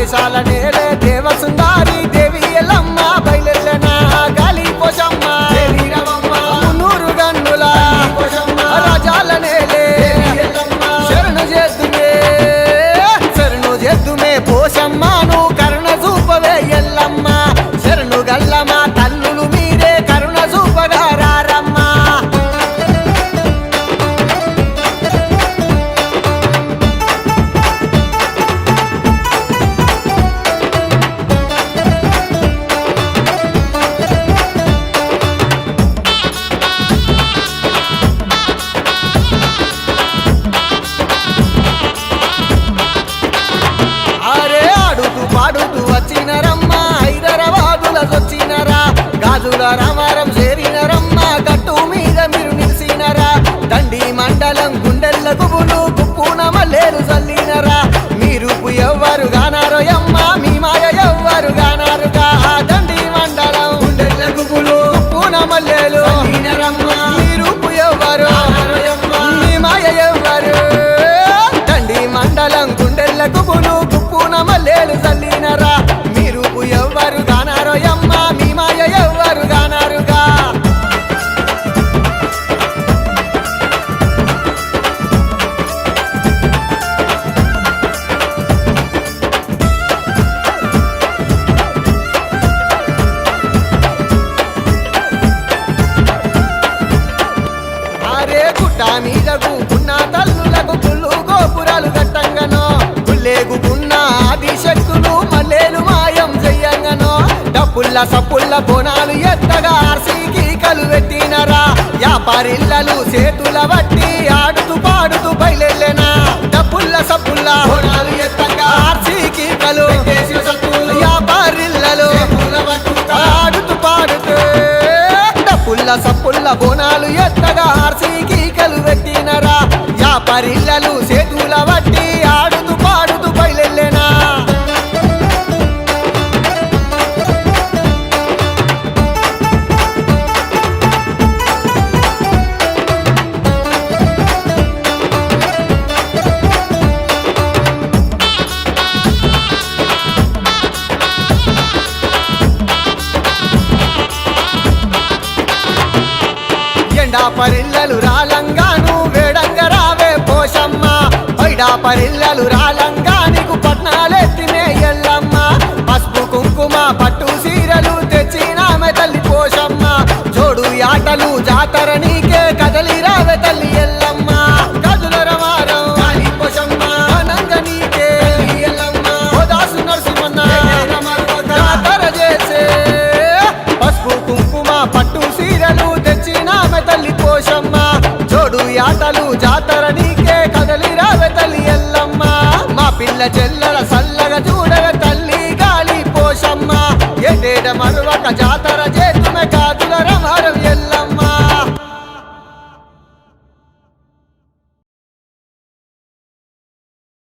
దేశాల నేలే దేవసుందారి దేవి ఎల్లమ్మ బయలెల్లెనా గాలి పోషమ్మ మున్నూరు గన్నుల రాజాల నేలే శరణు చేద్దుమే పోషమ్మను కరుణ చూపవే ఎల్లమ్మ శరణు గల్లమ్మ తల్లులు మీరే కరుణ చూపగా రారమ్మ పాడుతూ వచ్చినరమ్మ హైదరాబాదులకొచ్చినరా గాజుల రామారం చేరినరమ్మ గట్టు మీద మీరు నిలిసినరా దండి మండలం గుండెల్ల గుబులు గుప్పున మల్లేరు చల్లినరా మీరు ఎవ్వరు గానారో అమ్మ మీ మాయ ఎవ్వరు గానారుగా దండి మండలం గుండెల్ల గుబులు గుప్పున మల్లేలు మీరు ఎవ్వరు మీ మాయ ఎవ్వరు దండి మండలం గుండెల్ల గుబులు గుప్పున మల్లేలు చల్లినరా మీరు ఎవ్వరు గానారో అమ్మ మీ మాయ ఎవ్వరు గానారుగా అరే గుట్ట మీద గున్న తల్లులకు గుళ్ళు గోపురాలు గట్టంగనో గుల్లేగుకున్న ఆది శక్తులు మల్లేలు మాయం చెయ్యంగనో డప్పుల్ల సప్పుల్ల బోనాలు ఎత్తగా ఆర్సీకి కలు పెట్టినరా వ్యాపారిల్లలు చేతుల బట్టి ఆడుతూ పాడుతూ బయలెల్లెనా డప్పుల్ల సప్పుల్ల బోనాలు ఎత్తగా ఆర్సీకి కలు వ్యాపారిల్లలు ఆడుతూ పాడుతూ డప్పుల్ల సప్పుల్ల బోనాలు ఎత్తగా ఆర్సీకి కలు పెట్టినరా వ్యాపారిల్లలు చేతుల బట్టి ఆడుతూ పాడుతూ బయలెల్లెనా పరిల్లలు రాలంగాను వేడంగా రావే పోషమ్మ పరిల్లలు రాలంగా నీకు పట్నాలెత్తినే ఎల్లమ్మ పసుపు కుంకుమ పట్టు సీరలు తెచ్చినామె తల్లి పోషమ్మ జోడు ఆటలు జాతర నీకే కదలి రావే తల్లి ఎల్లమ్మ గదుల రమారం గాలి పోషమ్మ అనంగ నీకే ఎల్లమ్మ ఓదాసు నరసింహన్న జాతర చేసే పసుపు కుంకుమ పట్టు సీరలు తెచ్చినామె తల్లి పోషమ్మ జోడు ఆటలు జాతర నీకే కదలి రావే తల్లి ఎల్లమ్మ మా పిల్ల చెల్లెల సల్లగా చూడగా తల్లి గాలి పోషమ్మ ఏటేట మరువక జాతర చేతుమే కాదు